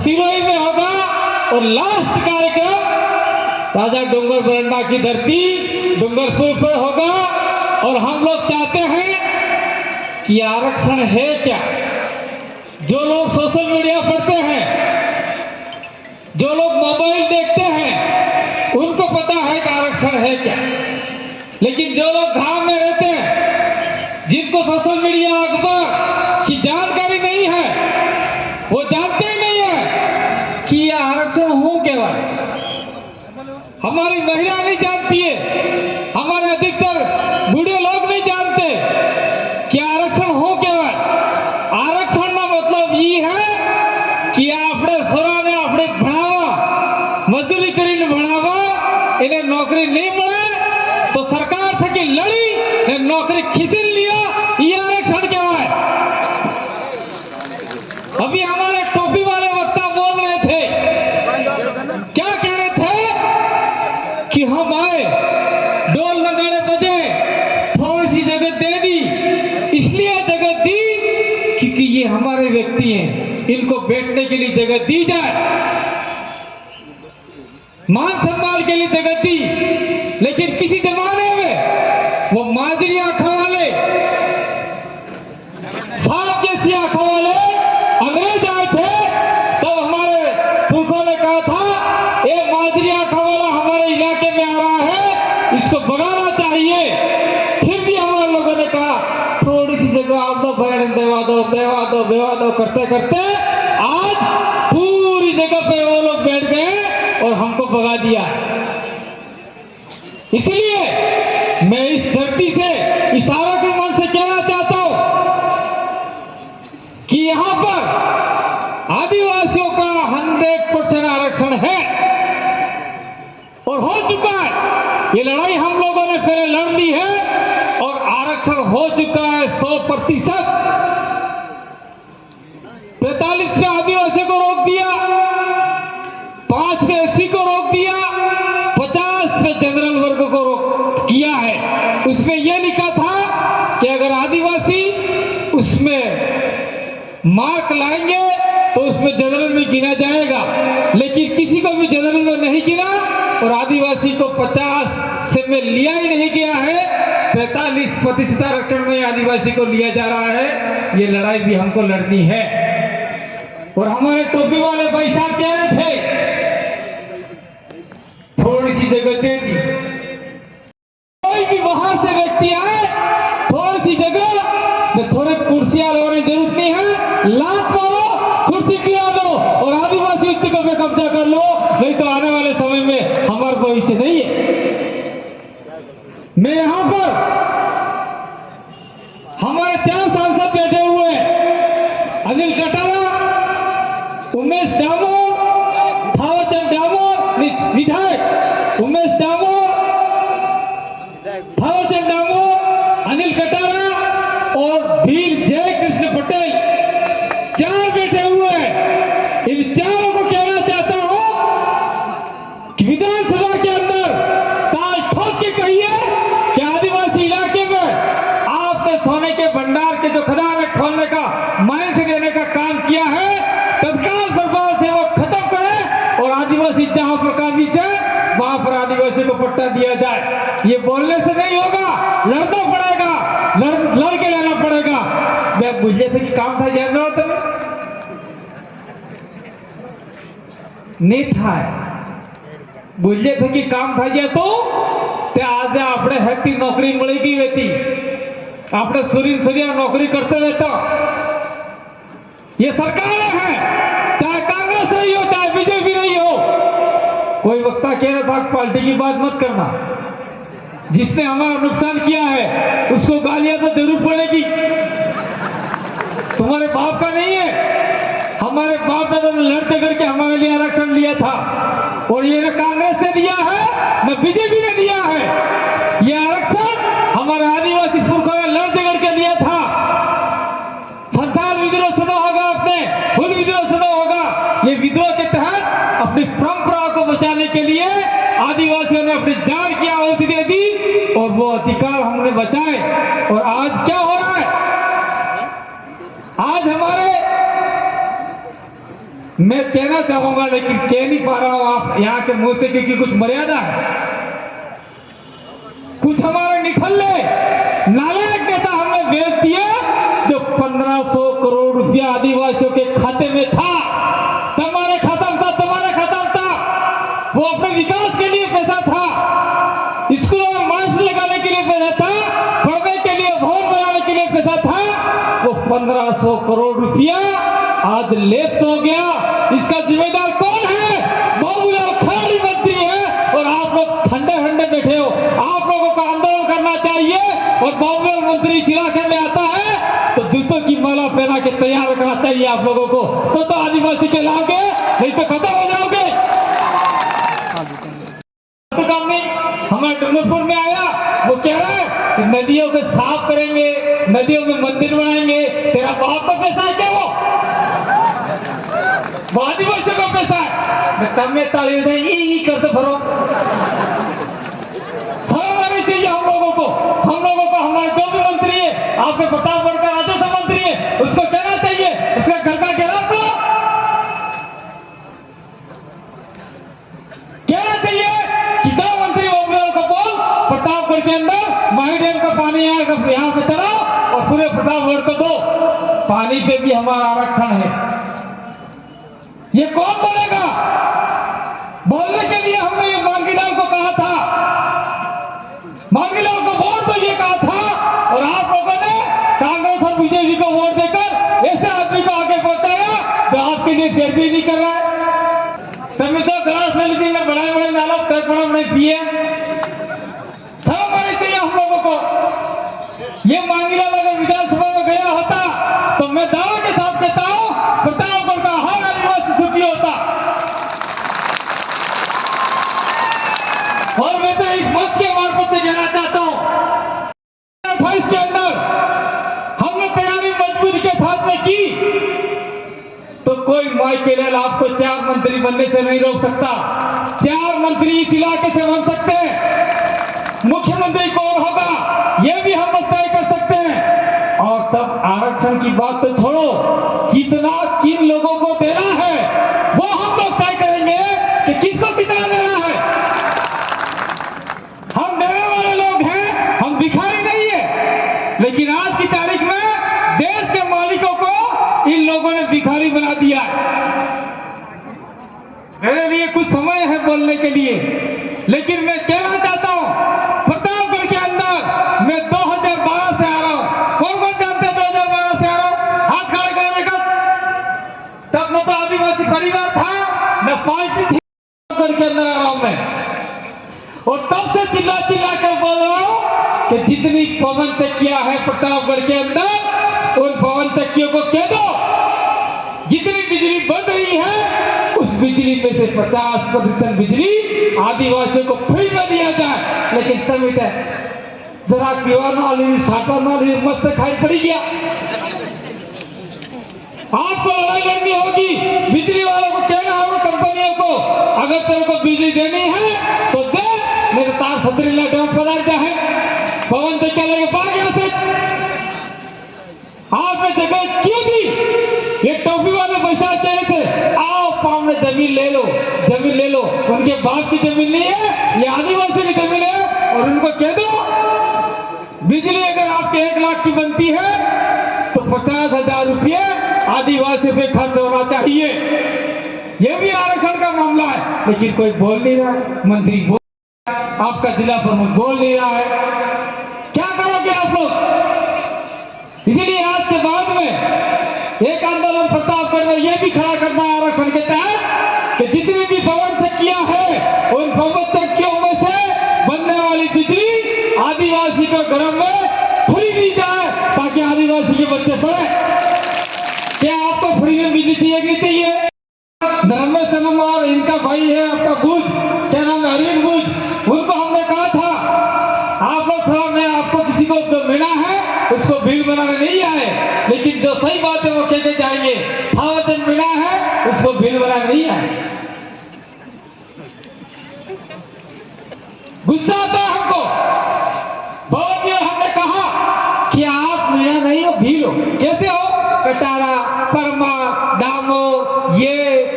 सिरोही में होगा और लास्ट कार्यक्रम राजा डूंगर बरंडा की धरती डूंगरपुर पर होगा। और हम लोग चाहते हैं कि आरक्षण है क्या। जो लोग सोशल मीडिया पढ़ते हैं, जो लोग मोबाइल देखते हैं, उनको पता है कि आरक्षण है क्या। लेकिन जो लोग गांव में रहते हैं, जिनको सोशल मीडिया अखबार की जानकारी नहीं है, वो जानते ही नहीं है कि यह आरक्षण हो क्या। हमारी महिला नहीं जानती है, हमारे अधिकतर बूढ़े लोग नहीं जानते कि आरक्षण हो क्या। आरक्षण का मतलब ये है कि आपने सोरा ने अपने बढ़ावा मजदूरी करीने बढ़ावा इन्हें नौकरी नहीं मिले तो सरकार थकी लड़ी नौकरी खिसिन लिया, ये आरक्षण क्या है। अभी हमारे टोपी वाले वक्ता बोल रहे थे, क्या कह रहे थे कि हम आए, ढोल नगाड़े बजे, थोड़ी सी जगह दे दी। इसलिए जगह दी क्योंकि ये हमारे व्यक्ति हैं, इनको बैठने के लिए जगह दी जाए, मान सम्मान के लिए जगह दी। लेकिन किसी जमाने में वो माजरी आंखों वाले, सांप जैसी आंखों वाले अंग्रेज आए थे, तब हमारे पुरखों ने कहा था ये माजरी आंखों वाला हमारे इलाके में आ रहा है, इसको भगाना चाहिए। फिर भी हमारे लोगों ने कहा थोड़ी सी जगह आप लोग बयान देवा दो, बेवा दो, बेवा दो करते करते आज पूरी जगह पे वो लोग बैठ गए और हमको भगा दिया। इसलिए मैं इस धरती से, इस आरक्षण मंच से कहना चाहता हूं कि यहां पर आदिवासियों का 100% आरक्षण है और हो चुका है। ये लड़ाई हम लोगों ने पहले लड़ ली है और आरक्षण हो चुका है 100%। 45 पे आदिवासियों को रोक दिया, 5 पे एससी को रोक दिया, 50 पे जनरल वर्ग को रोक किया है। उसमें यह लिखा था कि अगर आदिवासी उसमें मार्क लाएंगे तो उसमें जनरल में गिना जाएगा, लेकिन किसी को भी जनरल में नहीं गिना और आदिवासी को 50 से में लिया ही नहीं गया है। 45% आरक्षण में आदिवासी को लिया जा रहा है। ये लड़ाई भी हमको लड़नी है। और हमारे टोपी वाले भाई साहब कह रहे थे थोड़ी सी जगह दे दी, कोई भी बाहर से व्यक्ति आए, थोड़ी सी जगह, थोड़े कुर्सियां लगाने की जरूरत नहीं है, लात मारो, कुर्सी गिरा दो और आदिवासी उस जगह पे कब्जा कर लो, नहीं तो आने वाले समय में हमारा भविष्य नहीं है। मैं यहां पर हमारे 4 सांसद बैठे हुए हैं, अनिल कटारा, उमेश डामोर, थावरचंद डामोर, विधायक उमेश डामोर, थावरचंद डामोर, अनिल कटारा और वीर जय कृष्ण पटेल, 4 बैठे हुए हैं। इन चारों को कहना चाहता हूं कि विधानसभा के अंदर ताल ठोक के कहिए कि आदिवासी इलाके में आपने सोने के भंडार के जो खदान खोलने का, माइंस देने का काम किया है, तत्काल प्रभाव से वो खत्म करें और आदिवासी जहां पर काबिज है वहां पर आदिवासी को पट्टा दिया जाए। ये बोलने से नहीं होगा, लड़ना पड़ेगा, लड़ के लेना पड़ेगा। मैं बुझे थे कि काम था जान रहा था नहीं था, बुझे थे कि काम था जा तो आज આપણે હેતી નોકરી મળી ગઈ હતી, આપણે सूर्य नौकरी करते रहता। ये सरकारें हैं, चाहे कांग्रेस रही हो चाहे बीजेपी रही हो। कोई वक्ता कह रहा था पार्टी की बात मत करना, जिसने हमारा नुकसान किया है उसको गालियां तो जरूर पड़ेगी। तुम्हारे बाप का नहीं है, हमारे बाप दादा ने लड़ते करके हमारे लिए आरक्षण लिया था और ये न कांग्रेस ने दिया है न बीजेपी ने दिया है। ये आरक्षण हमारे आदिवासी पुरखों ने लड़ते करके लिया था। संथाल विद्रोह सुना होगा आपने, हुल विद्रोह सुना होगा। ये विद्रोह के तहत अपनी परंपरा को बचाने के लिए आदिवासियों ने अपनी जान की आहुति दे दी और वो अधिकार हमने बचाए। और आज क्या हो रहा है, आज हमारे मैं कहना चाहूंगा लेकिन कह नहीं पा रहा हूं आप यहाँ के मुंह से, क्योंकि कुछ मर्यादा है। कुछ हमारे निठल्ले नालायक नेता हमने भेज दिए जो 1500 करोड़ रुपया आदिवासियों के खाते में था, तुम्हारे खत्म था, तुम्हारे खत्म था। वो अपने विकास के लिए पैसा था, स्कूलों में मास्क लगाने के लिए पैसा था, पढ़ने के लिए भवन बनाने के लिए पैसा था। वो 1500 करोड़ रुपया आज लेफ्ट हो गया। इसका जिम्मेदार कौन है? बाबूलाल खराड़ी मंत्री है और आप लोग ठंडे ठंडे बैठे हो। आप लोगों को आंदोलन करना चाहिए और बाबूलाल मंत्री इस इलाके में आता है तो जूतों की माला पहना के तैयार रखना चाहिए आप लोगों को। तो आदिवासी कहलाओगे, नहीं तो खत्म हो जाओगे। काम नहीं, हमारे डूंगरपुर में आया, वो कह रहा है कि नदियों को साफ करेंगे, नदियों में मंदिर बनाएंगे। तेरा बाप का पैसा है क्या? वो आदिवासियों का पैसा है। तब में ताली करते भरो। हमारे चाहिए हम लोगों को हमारे जो भी मंत्री है, आपके प्रतापगढ़ का राजस्व मंत्री है, उसको कहना चाहिए, उसका घर का घेराव करो। कहना चाहिए कि जो मंत्री बाबूलाल को बोल, प्रतापगढ़ के अंदर माही डैम का पानी यहाँ पे चलाओ और पूरे प्रतापगढ़ को दो। पानी पे भी हमारा आरक्षण है। ये कौन बोलेगा? बोलने के लिए हमने ये मांगीलाल को कहा था, मांगीलाल को वोट तो ये कहा था और आप लोगों ने कांग्रेस और बीजेपी को वोट देकर ऐसे आदमी को आगे पहुंचाया जो आपके लिए फिर भी नहीं कर रहा है। तब तो ग्लास में लीजिए, बड़े बड़े नालों तक बड़े पिए। समझ चाहिए हम लोगों को। ये मांगीलाल अगर विधानसभा में गया होता तो मैं दावा के साथ कहता हूं प्रतापगढ़ का हर आदिवासी सुखी होता। और मैं तो एक मंच के मार्फत से कहना चाहता हूं, 28 के अंदर हमने तैयारी मजबूरी के साथ में की तो कोई माई के लाल आपको 4 मंत्री बनने से नहीं रोक सकता। 4 मंत्री इस इलाके से बन सकते हैं। मुख्यमंत्री कौन होगा ये भी हम लोग तय कर सकते हैं। और तब आरक्षण की बात तो छोड़ो, कितना किन लोगों को देना है वो हम लोग तय करेंगे कि किसको कितना देना है। हम देने वाले लोग हैं, हम भिखारी नहीं है। लेकिन आज की तारीख में देश के मालिकों को इन लोगों ने भिखारी बना दिया। मेरे लिए कुछ समय है बोलने के लिए, लेकिन मैं कहना चाहता हूं प्रतापगढ़ के अंदर मैं 2012 से आ रहा हूं। कौन कौन जानते हैं 2012 से आ रहा हूं? हाथ खड़े करने का। तब न तो आदिवासी परिवार था, न पार्टी थी। प्रतापगढ़ के अंदर आ रहा हूं मैं और तब से चिल्ला चिल्ला कर बोल रहा हूं कि जितनी पवन चक्कियां है प्रतापगढ़ के अंदर, उन पवन चक्कियों को कह दो जितनी बिजली बन रही है उस बिजली में से 50% बिजली आदिवासियों को फ्री में दिया जाए। लेकिन तब जरा पीवा ना ली, साटा ना ली, मस्त खाई पड़ी गया। आपको लड़ाई लड़नी होगी, बिजली वालों को कहना होगा, कंपनियों को, अगर तेरे को बिजली देनी है तो दे, मेरे तार सतरीला डैम पधार जाए, पवन से क्या लेके भाग यहाँ से। आपने जगह क्यों दी? ये टोपी वाले पैसा कह रहे थे आओ पाँव में जमीन ले लो, जमीन ले लो। उनके बाप की जमीन नहीं है, ये आदिवासी की जमीन है। और उनको कह दो बिजली अगर आपके 1 लाख की बनती है तो 50,000 रुपये आदिवासी पे खर्च होना चाहिए। ये भी आरक्षण का मामला है, लेकिन कोई बोल नहीं रहा है। मंत्री बोल, आपका जिला प्रमुख बोल नहीं रहा है। क्या करोगे आप लोग? इसीलिए आज के बाद में एक आंदोलन प्रतापगढ़ में यह भी खड़ा करना है आरक्षण के तहत कि जितनी भी पवन चक्कियां हैं उन पवन चक्कियों में से बनने वाली बिजली आदिवासी को घरों में फ्री दी जाए ताकि आदिवासी के बच्चे पढ़े। क्या आपको फ्री में बिजली चाहिए नहीं चाहिए? धर्मेश सनम और इनका भाई है आपका बुझ, क्या नाम है, अरविंद बुझ, उनको हमने कहा था आप लोग थोड़ा, मैं आपको किसी को जो मिला है उसको बिल बनाने नहीं आए, लेकिन जो सही बात है वो कहते जाएंगे। थावरचंद मिला है उसको बिल बनाने नहीं आए। गुस्सा आता है हमको। बहुत देर हमने कहा कि आप मेरा नहीं हो, भील हो। कैसे हो? कटारा, परमा, डामो, ये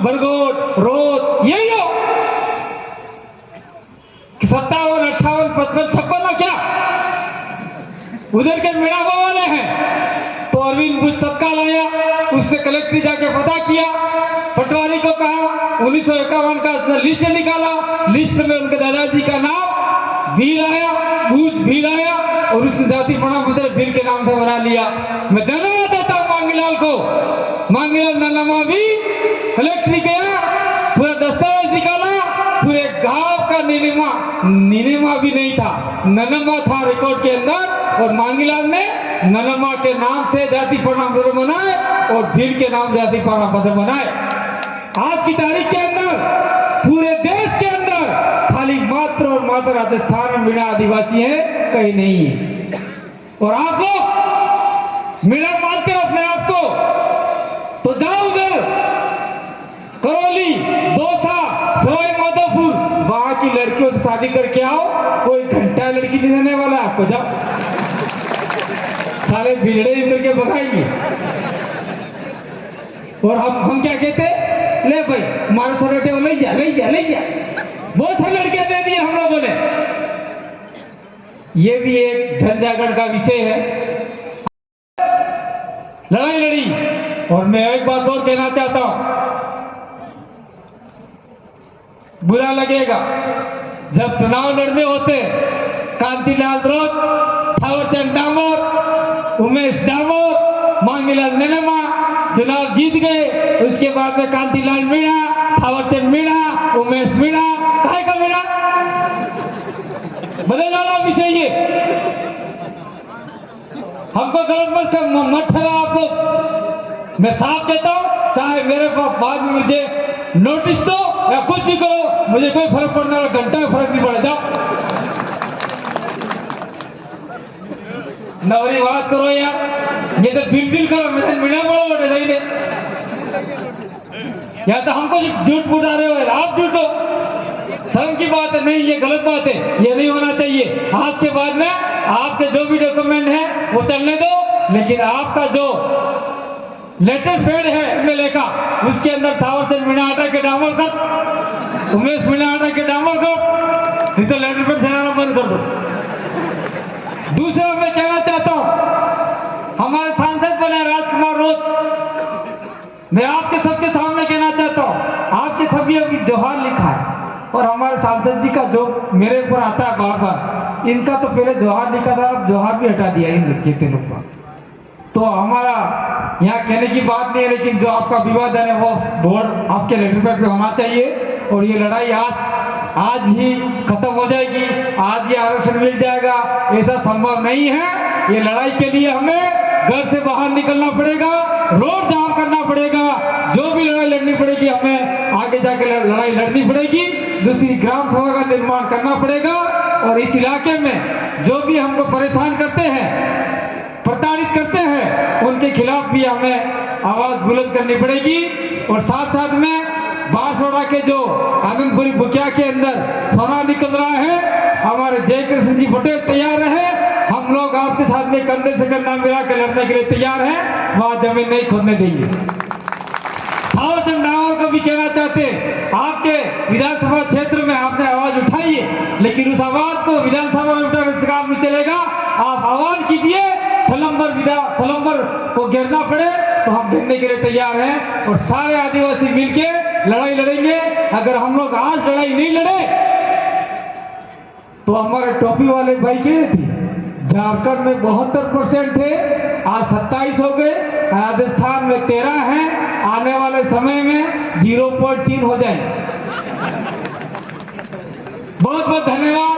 बरगोट, रोद, यही हो कि 57, 58, 55, 56 क्या उधर के मेड़ावा वाले हैं। तो अरविंद बुश तत्काल आया, उसने कलेक्ट्री जाके पता किया, पटवारी को कहा, 1951 का लिस्ट निकाला, लिस्ट में उनके दादाजी का नाम भील आया, बुश भील आया, और उसने जाति प्रमाण पत्र भील के नाम से बना लिया। मैं धन्यवाद देता हूं मांगीलाल को। मांगीलाल ननमा भी कलेक्ट्री गया, पूरा दस्तावेज निकाला, पूरे गांव का नीलिमा भी नहीं था, ननमा था रिकॉर्ड के अंदर, और मांगीलाल ने ननमा के नाम से जाति प्रमाण पत्र बनाए और भील के नाम जाति प्रमाण पत्र बनाए। आज की तारीख के अंदर पूरे देश के अंदर खाली मात्र और मात्र राजस्थान में मीणा आदिवासी है, कहीं नहीं है। और आप लोग मीणा मानते हो अपने आप को, तो जाओ उधर करौली, दौसा, सवाई माधोपुर, वहां की लड़कियों से शादी करके आओ, कोई घंटा लड़की नहीं देने वाला आपको। जाओ, सारे बिगड़े इधर के भगाएंगे। और हम क्या कहते, ले भाई हमारे सरोटे ले जा ले जा ले जा, बहुत सारी लड़कियां दे दी हम लोगों ने। ये भी एक झंझागढ़ का विषय है, लड़ाई लड़ी। और मैं एक बात और कहना चाहता हूं, बुरा लगेगा जब चुनाव लड़ने होते, कांतिलाल द्रोत, थावरचंद डामोर, उमेश डामोर, मांगीलाल ननमा चुनाव जीत गए, उसके बाद में कांतिलाल मीणा, थावरचंद मीणा, उमेश मीणा, काहे का मीणा बदल डाला विषय। ये हमको गलत मत ठहरा आप लोग। मैं साफ कहता हूं, चाहे मेरे बाद में मुझे नोटिस दो या कुछ भी करो, मुझे कोई फर्क पड़ने वाला, घंटा में फर्क नहीं पड़ेगा। नवरी बात करो यार, ये तो बिल करो, मैं मीणा बड़ो बटे सही दे, या तो हमको झूठ बुझा रहे हो, आप झूठ हो। शर्म की बात है, नहीं ये गलत बात है, ये नहीं होना चाहिए। आज के बाद में आपके जो भी डॉक्यूमेंट है वो चलने दो, लेकिन आपका जो लेटेस्ट पेड है एमएलए का, उसके अंदर थावरचंद मीणा हटा के डामर कर, उमेश मीणा हटा के डामर कर, नहीं तो लेटर पेड चलाना बंद कर दो। दूसरा मैं कहना चाहता हूं, हमारे सांसद बने राजकुमार रोत, मैं आपके सबके सामने कहना चाहता हूं, आपके सभी अभी जोहार लिखा है, और हमारे सांसद जी का जो मेरे ऊपर आता है बार बार, इनका तो पहले जोहार लिखा था, अब जोहार भी हटा दिया इन तीनों का। तो हमारा यहाँ कहने की बात नहीं है, लेकिन जो आपका विवाद है वो बोर्ड आपके लेटर पैड पे होना चाहिए। और ये लड़ाई आज ही खत्म हो जाएगी, आज ही आरक्षण मिल जाएगा, ऐसा संभव नहीं है। ये लड़ाई के लिए हमें घर से बाहर निकलना पड़ेगा, रोड जाम करना पड़ेगा, जो भी लड़ाई लड़नी पड़ेगी हमें आगे जाके लड़ाई लड़नी पड़ेगी। दूसरी ग्राम सभा का निर्माण करना पड़ेगा, और इस इलाके में जो भी हमको परेशान करते हैं, प्रताड़ित करते हैं, उनके खिलाफ भी हमें आवाज बुलंद करनी पड़ेगी। और साथ साथ में बांसवाड़ा के जो आनंदपुरी बुकिया के अंदर सोना निकल रहा है, हमारे जयकृष्ण जी पटेल तैयार रहे, हम लोग आपके साथ में कंधे से कंधा मिला कर लड़ने के लिए तैयार हैं, वहां जमीन नहीं खोदने देंगे। थावरचंद डामोर को भी कहना चाहते, आपके विधानसभा क्षेत्र में आपने आवाज उठाई है, लेकिन उस आवाज को विधानसभा में उठाने से काम नहीं चलेगा। आप आह्वान कीजिए, सलम्बर को घेरना पड़े तो हम घेरने के लिए तैयार हैं, और सारे आदिवासी मिलके लड़ाई लड़ेंगे। अगर हम लोग आज लड़ाई नहीं लड़े तो हमारे टोपी वाले भाई कह रहे थे, झारखंड में 72% थे, आज 27 हो गए, राजस्थान में 13 हैं, आने वाले समय में 0.3 हो जाए। बहुत बहुत धन्यवाद।